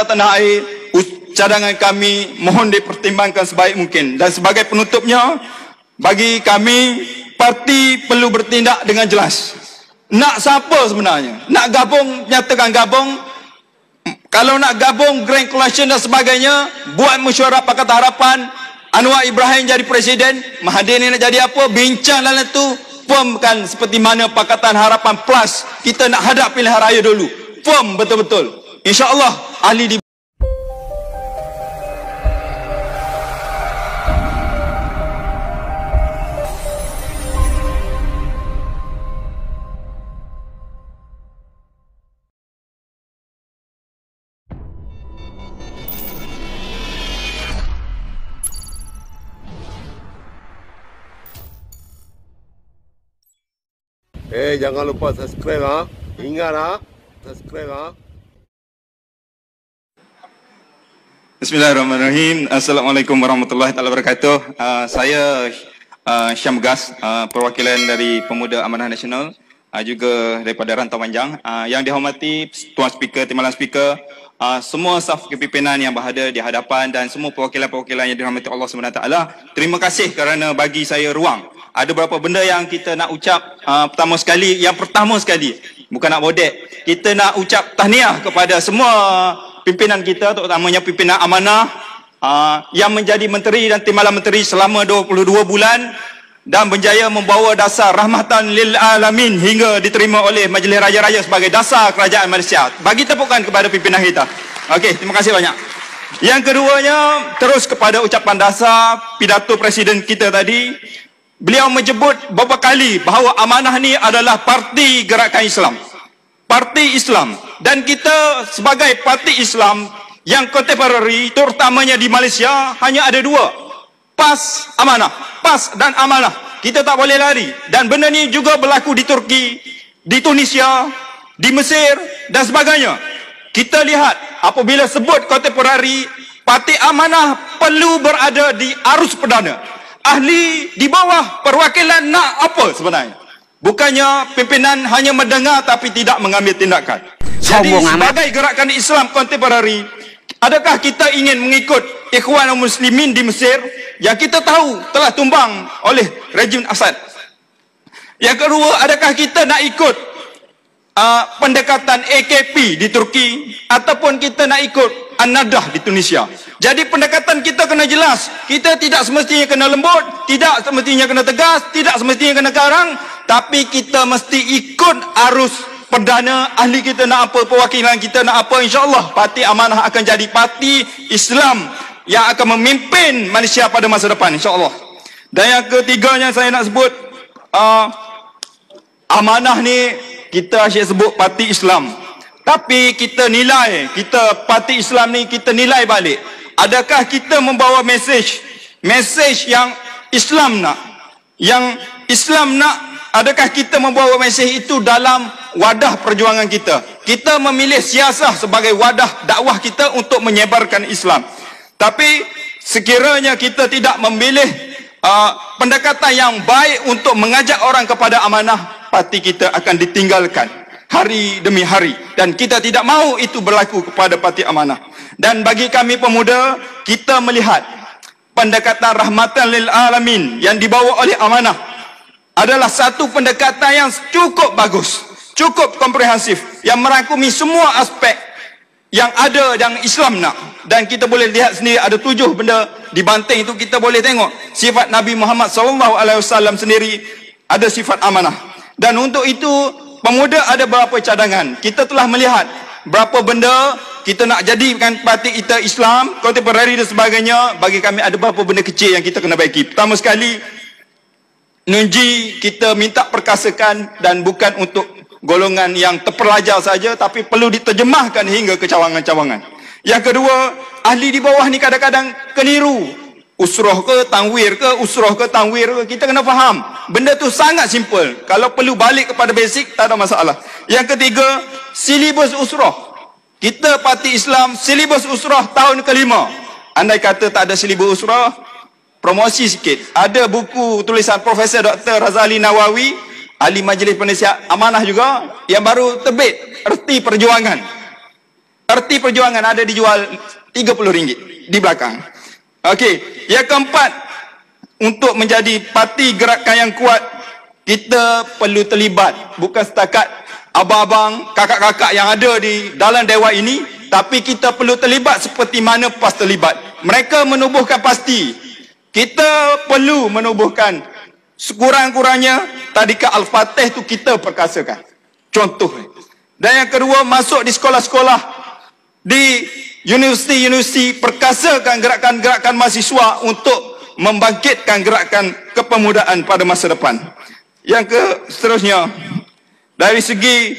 tanah air, cadangan kami mohon dipertimbangkan sebaik mungkin. Dan sebagai penutupnya, bagi kami, parti perlu bertindak dengan jelas. Nak siapa sebenarnya? Nak gabung, nyatakan gabung. Kalau nak gabung, Grand Coalition dan sebagainya, buat mesyuarat Pakatan Harapan, Anwar Ibrahim jadi presiden, Mahathir ni nak jadi apa, bincang dalam tu, firmkan seperti mana Pakatan Harapan Plus. Kita nak hadap pilihan raya dulu. Firm betul-betul. InsyaAllah ahli di jangan lupa subscribe ha. Ingat ha, subscribe ha. Bismillahirrahmanirrahim. Assalamualaikum warahmatullahi wabarakatuh. Saya Syam Gas, perwakilan dari Pemuda Amanah Nasional, juga daripada Rantau Panjang. Yang dihormati Tuan Speaker, Timbalan Speaker, semua staf kepimpinan yang berada di hadapan dan semua perwakilan-perwakilan yang dirahmati Allah SWT. Terima kasih kerana bagi saya ruang. Ada beberapa benda yang kita nak ucap. Pertama sekali, bukan nak bodek, kita nak ucap tahniah kepada semua pimpinan kita, terutamanya pimpinan amanah yang menjadi menteri dan timbalan menteri selama 22 bulan dan berjaya membawa dasar rahmatan lil alamin hingga diterima oleh Majlis Raya-Raya sebagai dasar kerajaan Malaysia. Bagi tepukan kepada pimpinan kita. Okey, terima kasih banyak. Yang keduanya, terus kepada ucapan dasar pidato presiden kita tadi. Beliau menyebut beberapa kali bahawa amanah ni adalah parti gerakan Islam. Parti Islam. Dan kita sebagai parti Islam yang contemporary, terutamanya di Malaysia, hanya ada dua. PAS, amanah. PAS dan amanah. Kita tak boleh lari. Dan benda ni juga berlaku di Turki, di Tunisia, di Mesir dan sebagainya. Kita lihat apabila sebut contemporary, parti amanah perlu berada di arus perdana. Ahli di bawah perwakilan nak apa sebenarnya? Bukannya pimpinan hanya mendengar tapi tidak mengambil tindakan. Jadi sebagai gerakan Islam kontemporari, adakah kita ingin mengikut Ikhwan Muslimin di Mesir yang kita tahu telah tumbang oleh rejim Assad? Yang kedua, adakah kita nak ikut pendekatan AKP di Turki ataupun kita nak ikut An-Nadah di Tunisia? Jadi pendekatan kita kena jelas. Kita tidak semestinya kena lembut, tidak semestinya kena tegas, tidak semestinya kena garang, tapi kita mesti ikut arus perdana. Ahli kita nak apa, perwakilan kita nak apa, insya-Allah parti amanah akan jadi parti Islam yang akan memimpin Malaysia pada masa depan, insya-Allah. Dan yang ketiganya saya nak sebut, amanah ni kita asyik sebut parti Islam. Tapi kita nilai, kita parti Islam ni kita nilai balik. Adakah kita membawa mesej yang Islam nak? Yang Islam nak, adakah kita membawa mesej itu dalam wadah perjuangan kita? Kita memilih siasah sebagai wadah dakwah kita untuk menyebarkan Islam. Tapi sekiranya kita tidak memilih pendekatan yang baik untuk mengajak orang kepada amanah, parti kita akan ditinggalkan hari demi hari. Dan kita tidak mahu itu berlaku kepada parti amanah. Dan bagi kami pemuda, kita melihat pendekatan rahmatan lil alamin yang dibawa oleh amanah adalah satu pendekatan yang cukup bagus, cukup komprehensif, yang merangkumi semua aspek yang ada yang Islam nak. Dan kita boleh lihat sendiri ada 7 benda di banting itu. Kita boleh tengok sifat Nabi Muhammad SAW sendiri, ada sifat amanah. Dan untuk itu pemuda ada berapa cadangan. Kita telah melihat berapa benda kita nak jadikan parti kita Islam, kontemporari dan sebagainya. Bagi kami ada beberapa benda kecil yang kita kena baiki. Pertama sekali, Nenji kita minta perkasakan dan bukan untuk golongan yang terpelajar saja, tapi perlu diterjemahkan hingga ke cawangan-cawangan. Yang kedua, ahli di bawah ni kadang-kadang keliru. Usroh ke tanwir ke, usroh ke tanwir ke, kita kena faham. Benda tu sangat simple. Kalau perlu balik kepada basic, tak ada masalah. Yang ketiga, silibus usroh. Kita parti Islam, silibus usrah tahun kelima. Andai kata tak ada silibus usrah, promosi sikit. Ada buku tulisan Profesor Dr. Razali Nawawi, ahli Majlis Penasihat Amanah juga, yang baru terbit, Erti Perjuangan. Erti perjuangan ada dijual RM30 di belakang. Okey, yang keempat, untuk menjadi parti gerakan yang kuat, kita perlu terlibat. Bukan setakat abang-abang, kakak-kakak yang ada di dalam dewan ini, tapi kita perlu terlibat seperti mana PAS terlibat. Mereka menubuhkan pasti. Kita perlu menubuhkan sekurang-kurangnya tadika Al-Fatih tu kita perkasakan. Contoh. Dan yang kedua, masuk di sekolah-sekolah, di universiti-universiti, perkasakan gerakan-gerakan mahasiswa untuk membangkitkan gerakan kepemudaan pada masa depan. Yang seterusnya, dari segi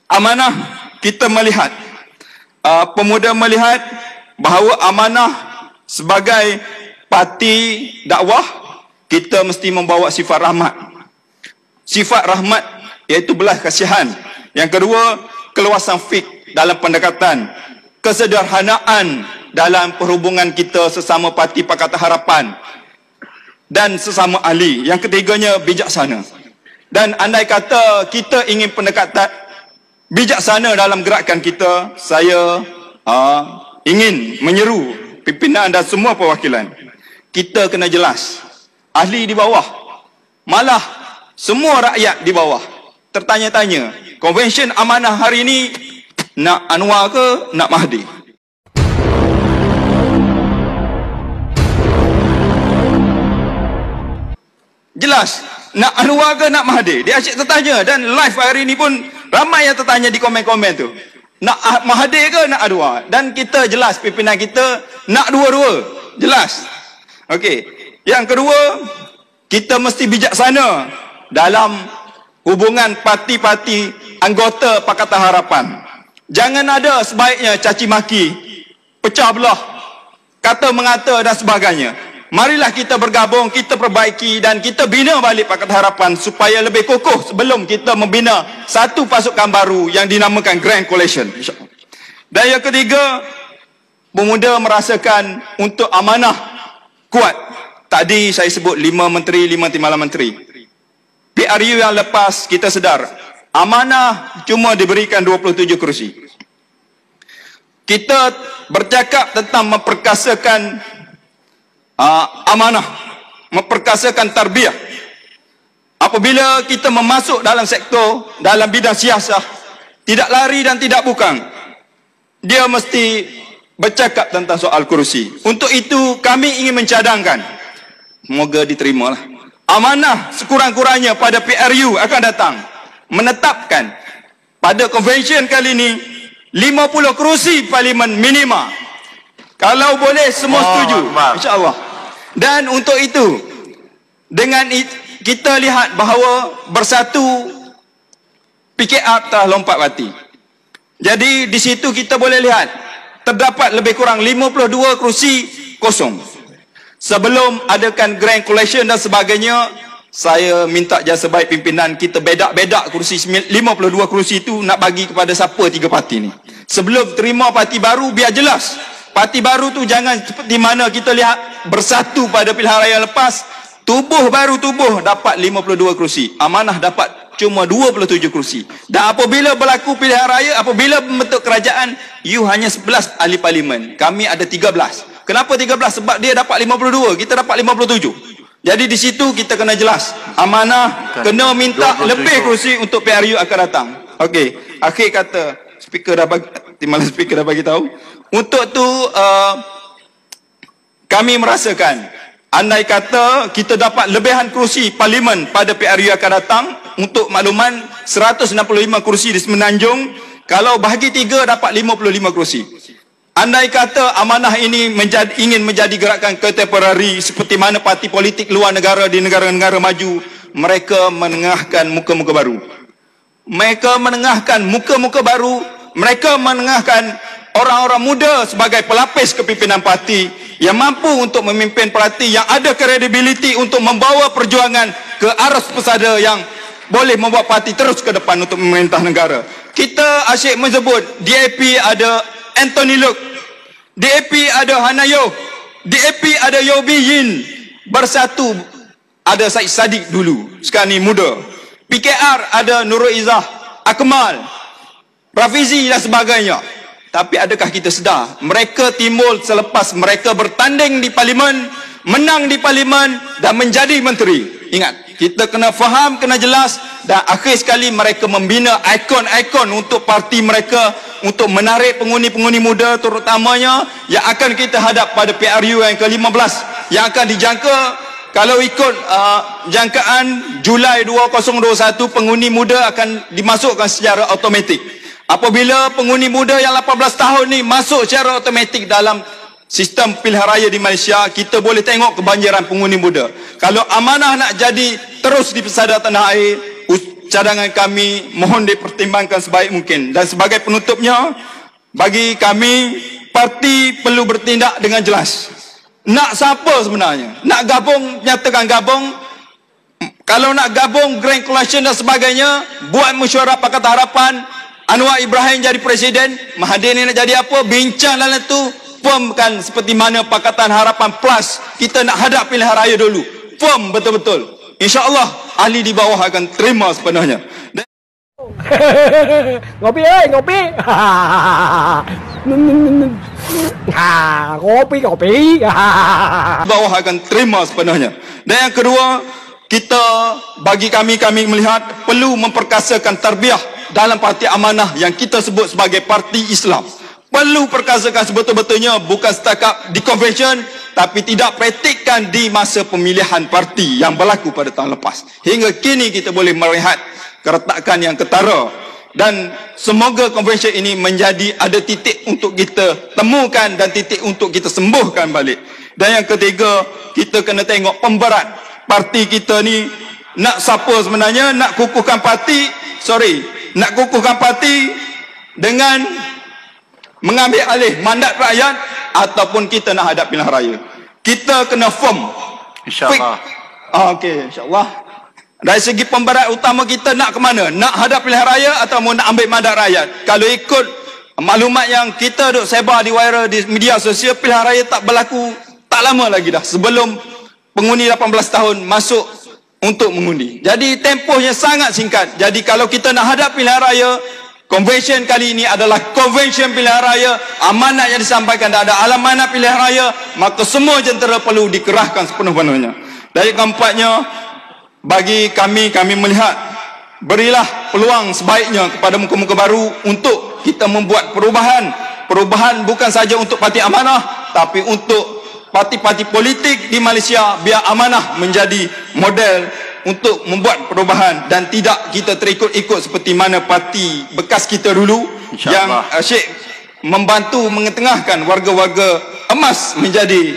amanah, kita melihat, pemuda melihat bahawa amanah sebagai parti dakwah, kita mesti membawa sifat rahmat. Sifat rahmat iaitu belas kasihan. Yang kedua, keluasan fik dalam pendekatan, kesederhanaan dalam perhubungan kita sesama parti Pakatan Harapan dan sesama ahli. Yang ketiganya, bijaksana. Dan andai kata kita ingin pendekatan bijaksana dalam gerakan kita, saya ingin menyeru pimpinan dan semua perwakilan, kita kena jelas. Ahli di bawah, malah semua rakyat di bawah tertanya-tanya, konvensyen amanah hari ini nak Anwar ke nak Mahdi? Jelas, nak Anwar ke nak Mahdi? Dia asyik tertanya, dan live hari ini pun ramai yang tertanya di komen-komen tu. Nak Mahdi ke nak Anwar? Dan kita jelas, pimpinan kita nak dua-dua. Jelas. Okey. Yang kedua, kita mesti bijaksana dalam hubungan parti-parti anggota Pakatan Harapan. Jangan ada sebaiknya caci maki, pecah belah, kata mengata dan sebagainya. Marilah kita bergabung, kita perbaiki dan kita bina balik Pakatan Harapan supaya lebih kokoh sebelum kita membina satu pasukan baru yang dinamakan Grand Coalition. Dan yang ketiga, pemuda merasakan untuk amanah kuat. Tadi saya sebut 5 menteri, 5 timbalan menteri. PRU yang lepas kita sedar, amanah cuma diberikan 27 kerusi. Kita bercakap tentang memperkasakan amanah, memperkasakan tarbiyah. Apabila kita memasuk dalam sektor, dalam bidang siasah, tidak lari dan tidak bukang, dia mesti bercakap tentang soal kerusi. Untuk itu kami ingin mencadangkan, semoga diterimalah, amanah sekurang-kurangnya pada PRU akan datang, menetapkan pada konvensyen kali ini 50 kerusi parlimen minima. Kalau boleh semua setuju, insya-Allah. Dan untuk itu, dengan kita lihat bahawa bersatu PKR telah lompat parti. Jadi di situ kita boleh lihat terdapat lebih kurang 52 kerusi kosong. Sebelum adakan Grand Coalition dan sebagainya, saya minta jasa baik pimpinan kita bedak-bedak kerusi 52 kerusi itu nak bagi kepada siapa 3 parti ni. Sebelum terima parti baru, biar jelas. Parti baru tu jangan seperti mana kita lihat bersatu pada pilihan raya lepas, tubuh baru tubuh dapat 52 kerusi. Amanah dapat cuma 27 kerusi. Dan apabila berlaku pilihan raya, apabila membentuk kerajaan, you hanya 11 ahli parlimen. Kami ada 13. Kenapa 13? Sebab dia dapat 52, kita dapat 57. Jadi di situ kita kena jelas. Amanah kena minta lebih kerusi untuk PRU akan datang. Okey, akhir kata speaker dah bagi, timbalan speaker dah bagi tahu. Untuk tu kami merasakan andai kata kita dapat lebihan kerusi parlimen pada PRU akan datang, untuk makluman 165 kerusi di Semenanjung, kalau bahagi 3 dapat 55 kerusi. Andai kata amanah ini ingin menjadi gerakan kontemporari seperti mana parti politik luar negara di negara-negara maju, mereka menengahkan muka-muka baru. Mereka menengahkan muka-muka baru, mereka menengahkan orang-orang muda sebagai pelapis kepimpinan parti yang mampu untuk memimpin parti, yang ada kredibiliti untuk membawa perjuangan ke aras pesada yang boleh membawa parti terus ke depan untuk memerintah negara. Kita asyik menyebut DAP ada Anthony Luke, DAP ada Hanayo, DAP ada Yobi Yin, bersatu ada Said Sadiq dulu, sekarang ni muda. PKR ada Nurul Izzah, Akmal, Rafizi dan sebagainya. Tapi adakah kita sedar? Mereka timbul selepas mereka bertanding di parlimen, menang di parlimen dan menjadi menteri. Ingat, kita kena faham, kena jelas, dan akhir sekali mereka membina ikon-ikon untuk parti mereka, untuk menarik pengundi-pengundi muda terutamanya yang akan kita hadap pada PRU yang ke-15 yang akan dijangka. Kalau ikut jangkaan Julai 2021, pengundi muda akan dimasukkan secara automatik. Apabila pengundi muda yang 18 tahun ni masuk secara automatik dalam sistem pilihan raya di Malaysia, kita boleh tengok kebanjiran pengundi muda. Kalau amanah nak jadi terus di pesada tanah air, cadangan kami mohon dipertimbangkan sebaik mungkin. Dan sebagai penutupnya, bagi kami, parti perlu bertindak dengan jelas. Nak siapa sebenarnya? Nak gabung, nyatakan gabung. Kalau nak gabung, Grand Coalition dan sebagainya, buat mesyuarat Pakatan Harapan, Anwar Ibrahim jadi presiden, Mahathir ni nak jadi apa, bincang dalam tu, firmkan seperti mana Pakatan Harapan Plus, kita nak hadap pilihan raya dulu. Firm betul-betul. InsyaAllah, ahli di bawah akan terima sepenuhnya. Ngopi ngopi. Ngopi. Bawah akan terima sepenuhnya. Dan yang kedua, bagi kami melihat perlu memperkasakan tarbiyah dalam parti amanah yang kita sebut sebagai parti Islam. Perlu perkasakan sebetul-betulnya, bukan setakat di convention, tapi tidak praktikkan di masa pemilihan parti yang berlaku pada tahun lepas. Hingga kini kita boleh melihat keretakan yang ketara. Dan semoga convention ini menjadi ada titik untuk kita temukan dan titik untuk kita sembuhkan balik. Dan yang ketiga, kita kena tengok pemberat parti kita ni. Nak siapa sebenarnya? Nak kukuhkan parti dengan mengambil alih mandat rakyat, ataupun kita nak hadap pilihan raya. Kita kena firm, InsyaAllah. Okey, insyaAllah. Dari segi pemberat utama, kita nak ke mana? Nak hadap pilihan raya ataupun nak ambil mandat rakyat? Kalau ikut maklumat yang kita duk sebar di viral di media sosial, pilihan raya tak berlaku tak lama lagi dah, sebelum pengundi 18 tahun masuk untuk mengundi. Jadi tempohnya sangat singkat. Jadi kalau kita nak hadap pilihan raya, convention kali ini adalah convention pilihan raya, amanat yang disampaikan dan ada amanat pilihan raya, maka semua jentera perlu dikerahkan sepenuh-penuhnya. Dari keempatnya, bagi kami melihat, berilah peluang sebaiknya kepada muka-muka baru untuk kita membuat perubahan. Perubahan bukan saja untuk parti amanah, tapi untuk parti-parti politik di Malaysia, biar amanah menjadi model untuk membuat perubahan dan tidak kita terikut-ikut seperti mana parti bekas kita dulu yang Syekh membantu mengetengahkan warga-warga emas menjadi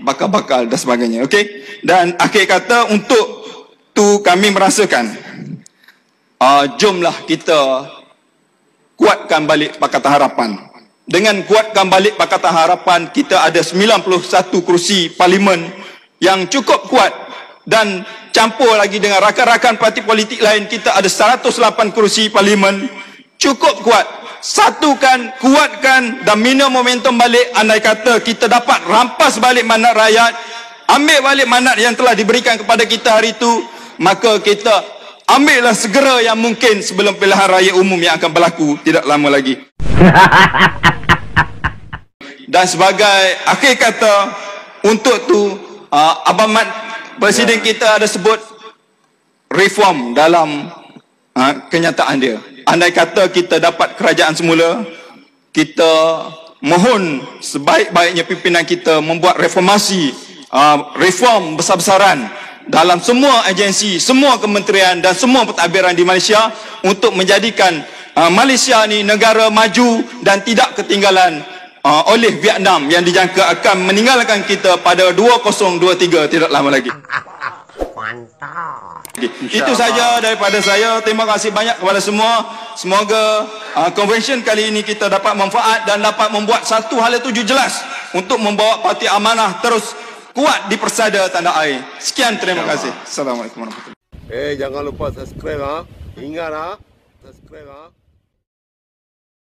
bakal-bakal dan sebagainya. Okey. Dan akhir kata, untuk tu kami merasakan jomlah kita kuatkan balik Pakatan Harapan. Dengan kuatkan balik Pakatan Harapan, kita ada 91 kerusi parlimen yang cukup kuat, dan campur lagi dengan rakan-rakan parti politik lain, kita ada 108 kerusi parlimen cukup kuat. Satukan, kuatkan dan bina momentum balik. Andai kata kita dapat rampas balik mandat rakyat, ambil balik mandat yang telah diberikan kepada kita hari itu, maka kita ambillah segera yang mungkin sebelum pilihan raya umum yang akan berlaku tidak lama lagi. Dan sebagai akhir kata, untuk tu Abang Mat, Presiden kita ada sebut reform dalam kenyataan dia. Andai kata kita dapat kerajaan semula, kita mohon sebaik-baiknya pimpinan kita membuat reformasi, reform besar-besaran dalam semua agensi, semua kementerian dan semua pentadbiran di Malaysia, untuk menjadikan Malaysia ni negara maju dan tidak ketinggalan oleh Vietnam yang dijangka akan meninggalkan kita pada 2023 tidak lama lagi. Mantap. Itu saja daripada saya. Terima kasih banyak kepada semua. Semoga convention kali ini kita dapat manfaat dan dapat membuat satu hal yang tuju jelas untuk membawa parti amanah terus kuat di persada tanah air. Sekian, terima kasih. Assalamualaikum warahmatullahi wabarakatuh. Jangan lupa subscribe Ingat subscribe